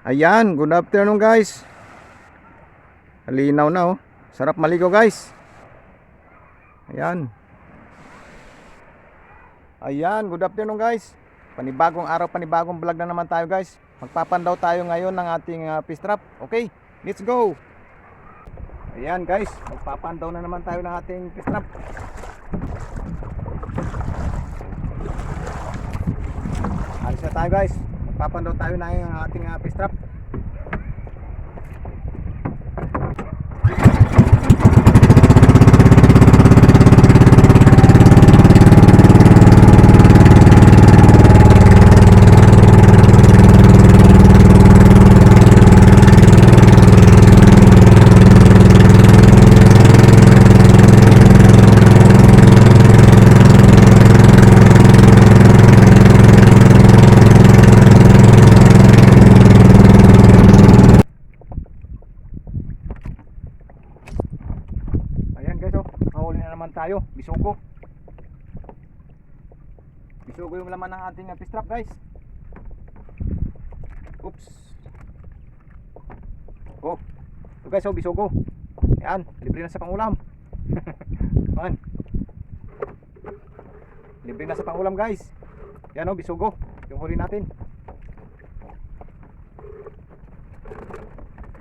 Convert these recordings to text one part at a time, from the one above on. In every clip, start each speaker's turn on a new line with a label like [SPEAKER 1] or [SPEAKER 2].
[SPEAKER 1] Ayan, good afternoon guys. Halinaw na oh. Sarap maligo guys. Ayan. Ayan, good afternoon guys. Panibagong araw, panibagong vlog na naman tayo guys. Magpapandaw tayo ngayon ng ating fish trap. Okay, let's go. Ayan guys, magpapandaw na naman tayo ng ating fish trap. Alis na tayo guys. Magpapandaw tayo ng ating fish trap. Tayo, bisugo. Bisugo yung laman ng ating fish trap guys. Oops. Oh, ito guys, oh, bisugo. Yan, libre na sa pangulam. Man. Libre na sa pangulam guys. Yan oh, bisugo. Yung huli natin.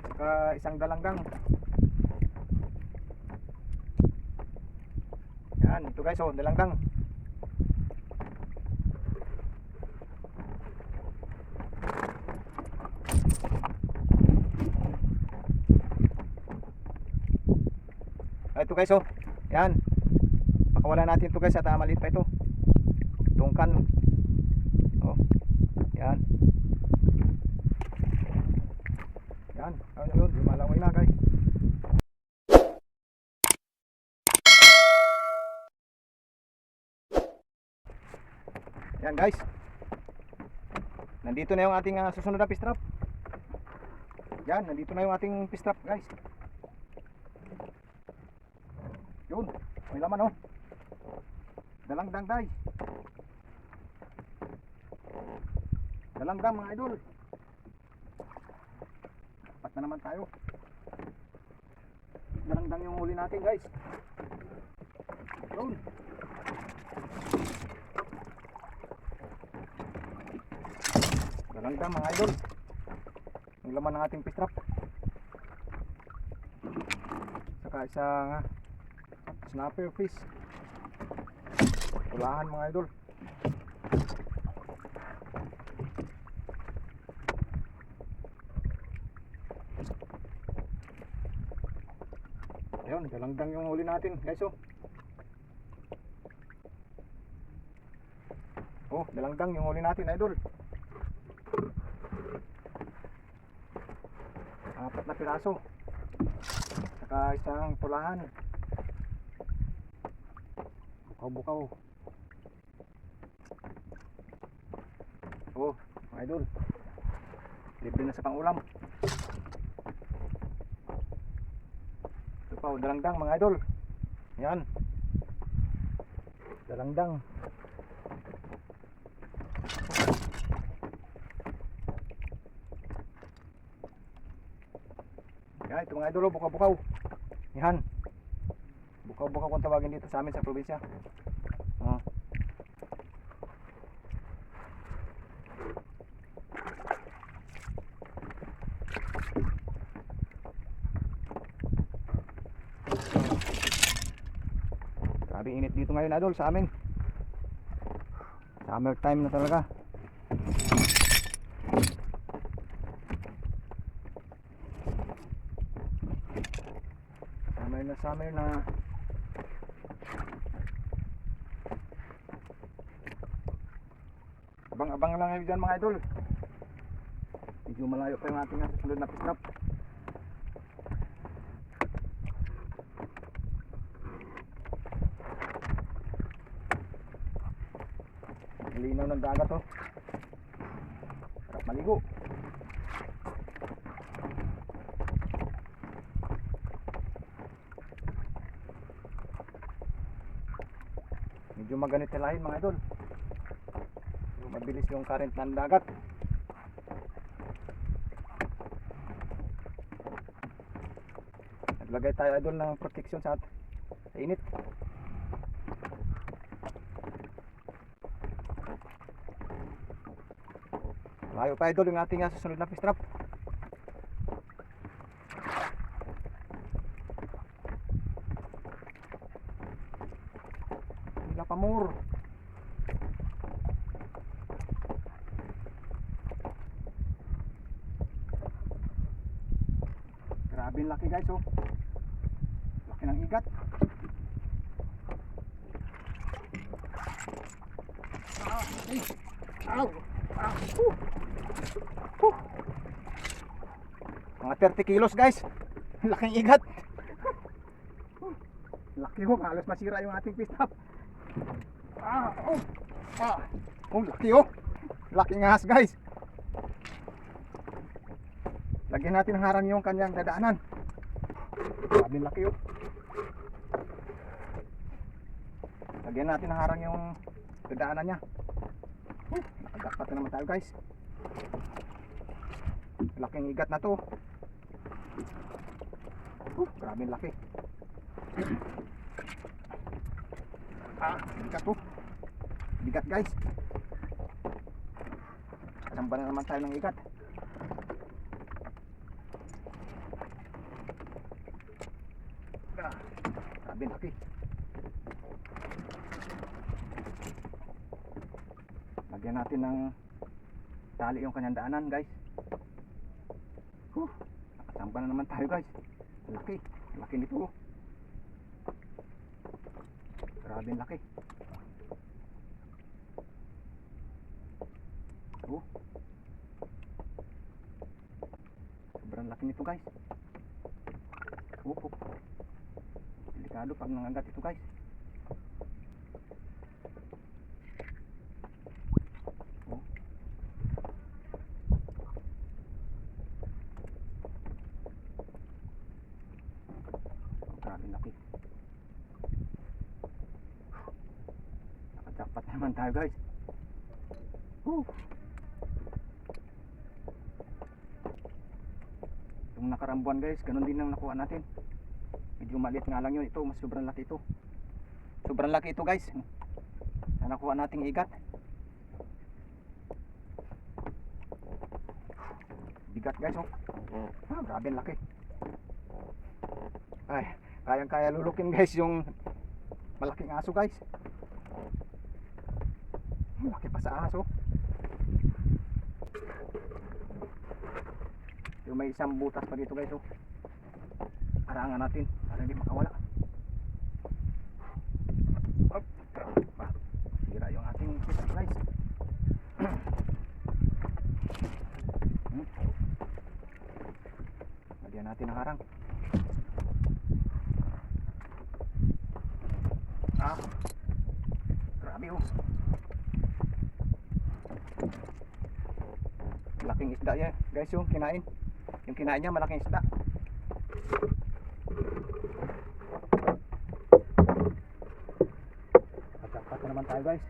[SPEAKER 1] Saka isang dalanggang. Yan, ito guys, oh, dalanggang. Ito guys, oh. Yan. Pakawala natin ito guys at maliit pa ito. Tungkan. Oh. Yan. Yan. Ayun, lumalaway na guys. Yan guys. Nandito na yung ating susunod na fish trap. Yan, nandito na yung ating fish trap guys. Yun, may laman oh. Dalangdang guys. Dalangdang mga idol. Dapat na naman tayo. Dalangdang yung huli natin guys. Yun. Dalangdang mga idol. Yung laman ng ating fish trap. Saka isang snapper fish. Ulahan mga idol. Ayun, dalangdang yung huli natin guys oh. Oh, dalangdang yung huli natin idol. 4 na piraso. Saka isang tulahan. Bukaw-bukaw. Oh, mga idol. Libre na sa pangulam. Ito pa, dalangdang mga idol. Yan. Dalangdang. Yan, ito mga idol, bukaw-bukaw. Yan. Bukaw-bukaw kung tawagin dito sa amin sa probinsya. Oh. Grabe init dito ngayon idol sa amin. Summer time na talaga. Summer na. Abang-abang lang kayo dyan mga idol. Medyo malayo pa yung ating susunod na fish trap. Linaw ng dagat oh. Sarap maligo. Medyo maganit hilahin mga idol. Mabilis yung current ng dagat. Lagay tayo idol ng protection sa init. Layo pa idol yung ating susunod na fish trap. Hila pa more. Grabe yung laki guys, oh. Laki ng igat. Ay. Ow. Mga 30 kilos guys. Laking igat. Laki ho, halos masira yung ating fish trap. Laki ho. Laking ahas guys. Lagyan natin ng harang yung kanyang dadaanan. Grabe laki ho. Lagyan natin ng harang yung dadaanan niya. Nakagakpat na naman tayo guys. Laking igat na to. Grabe laki. Bigat to. Bigat guys. Kasamba na naman tayo ng igat. Grabe laki. Lagyan natin ng tali yung kanyang daanan guys. Nakasamba na naman tayo guys. Laki. Laki nito. Grabe laki. Sobrang laki nito guys. Delikado pag nangagat ito guys. Grabe laki. Nakajakpat naman tayo guys. Yung nakarambuan guys, ganun din ang nakuha natin. Medyo maliit nga lang yun. Ito, mas sobrang laki ito. Sobrang laki ito guys. Na nakuha nating igat. Bigat guys, oh. Grabe ang laki. Ay, kayang-kaya lulukin guys yung malaking aso guys. Laki pa sa aso. Yung may isang butas pa dito guys, oh. Harangan natin para hindi makawala. Sira yung ating fish guys. Lagyan natin ng harang. Grabe oh. Laking isda yan guys, yung kinain. Yung kinain niya malaking isda. Dapat na naman tayo guys.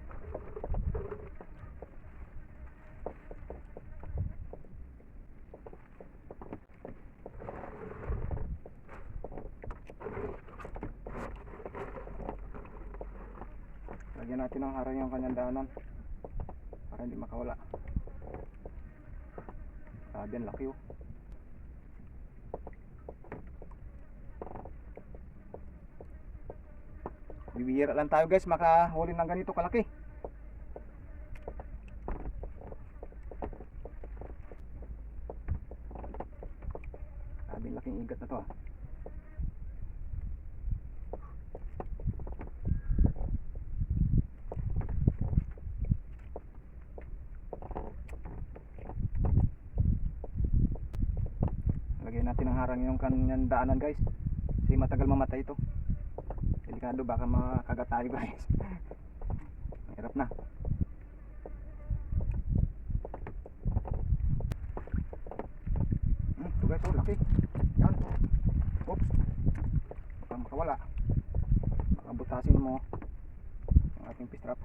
[SPEAKER 1] Lagyan natin ng harang yung kanyang daanan para hindi makawala. Sabi ang laki oh. Bibihira lang tayo guys makahuli ng ganito kalaki. Sabi laking igat na to ah. Lagyan natin ng harang yung kanyang daanan guys. Kasi matagal mamatay ito. Delikado baka makagat tayo guys. Mahirap na. Ito guys, oh laki. Yan. Oops. Baka makawala. Baka butasin mo ang ating fish trap.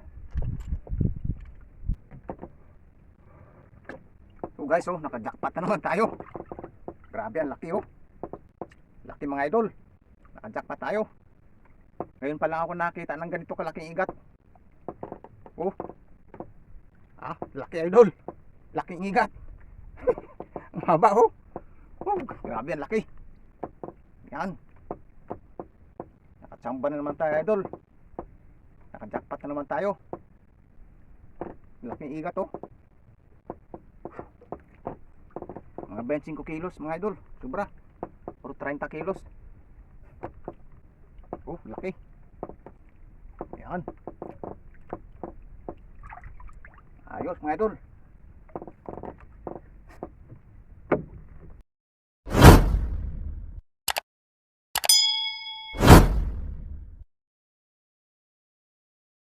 [SPEAKER 1] So guys, oh nakajakpat na naman tayo. Grabe ang laki oh. Laki mga idol. Nakajackpot tayo. Ngayon pa lang ako nakita ng ganito kalaking igat. Oh. Laki idol. Laking igat. Ang haba oh. Oh, grabe ang laki. Yan. Nakachamba na naman tayo idol. Nakajackpot na naman tayo. Laking igat oh. Mga 25 kilos mga idol. Sobra. Puro 30 kilos. Oh, laki. Yan. Ayos mga idol.